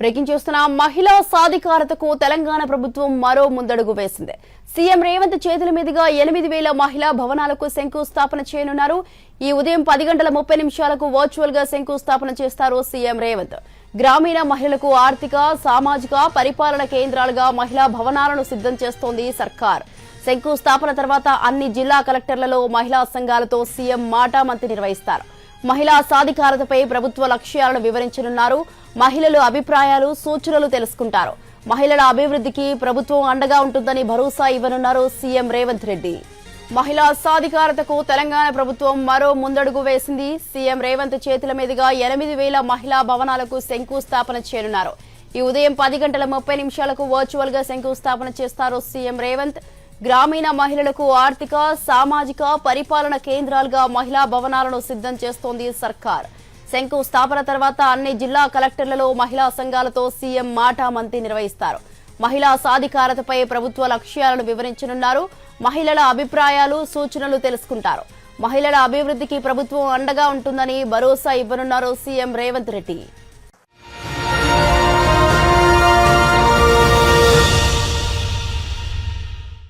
Breaking చూస్తున్న మహిళా సాధికారతకు తెలంగాణ ప్రభుత్వం మరో ముందడుగు వేసింది. సీఎం రేవంత్ చేతుల మీదుగా 8,000 మహిళా భవనాలకు శంకుస్థాపన చేయనున్నారు. ఈ ఉదయం 10:30 వర్చువల్ గా శంకుస్థాపన చేస్తారు సీఎం రేవంత్. గ్రామీణ మహిళలకు ఆర్థిక, సామాజిక పరిపాలన కేంద్రాలుగా మహిళా భవనాలను సిద్ధం చేస్తోంది సర్కార్. శంకుస్థాపన తర్వాత అన్ని జిల్లా కలెక్టర్లలో మహిళా సంఘాలతో సీఎం మాటామంతి నిర్వహిస్తారు. మహిళా సాధికారతపై ప్రభుత్వ లక్ష్యాలను వివరించనున్నారు. మహిళల అభిప్రాయాలు, సూచనలు తెలుసుకుంటారు. మహిళల అభివృద్ధికి ప్రభుత్వం అండగా ఉంటుందని భరోసా ఇవ్వనున్నారు సీఎం రేవంత్ రెడ్డి. మహిళా సాధికారతకు తెలంగాణ ప్రభుత్వం మరో ముందడుగు వేసింది. సీఎం రేవంత్ చేతుల మీదుగా 8,000 మహిళా భవనాలకు శంకుస్థాపన చేయనున్నారు. ఈ ఉదయం 10:30 వర్చువల్ గా శంకుస్థాపన చేస్తారు సీఎం రేవంత్. గ్రామీణ మహిళలకు ఆర్థిక, సామాజిక పరిపాలన కేంద్రాలుగా మహిళా భవనాలను సిద్ధం చేస్తోంది సర్కార్. శంకుస్థాపన తర్వాత అన్ని జిల్లా కలెక్టర్లలో మహిళా సంఘాలతో సీఎం మాటామంతి నిర్వహిస్తారు. మహిళా సాధికారతపై ప్రభుత్వ లక్ష్యాలను వివరించనున్నారు. మహిళల అభిప్రాయాలు, సూచనలు తెలుసుకుంటారు. మహిళల అభివృద్ధికి ప్రభుత్వం అండగా ఉంటుందని భరోసా ఇవ్వనున్నారు సీఎం రేవంత్ రెడ్డి.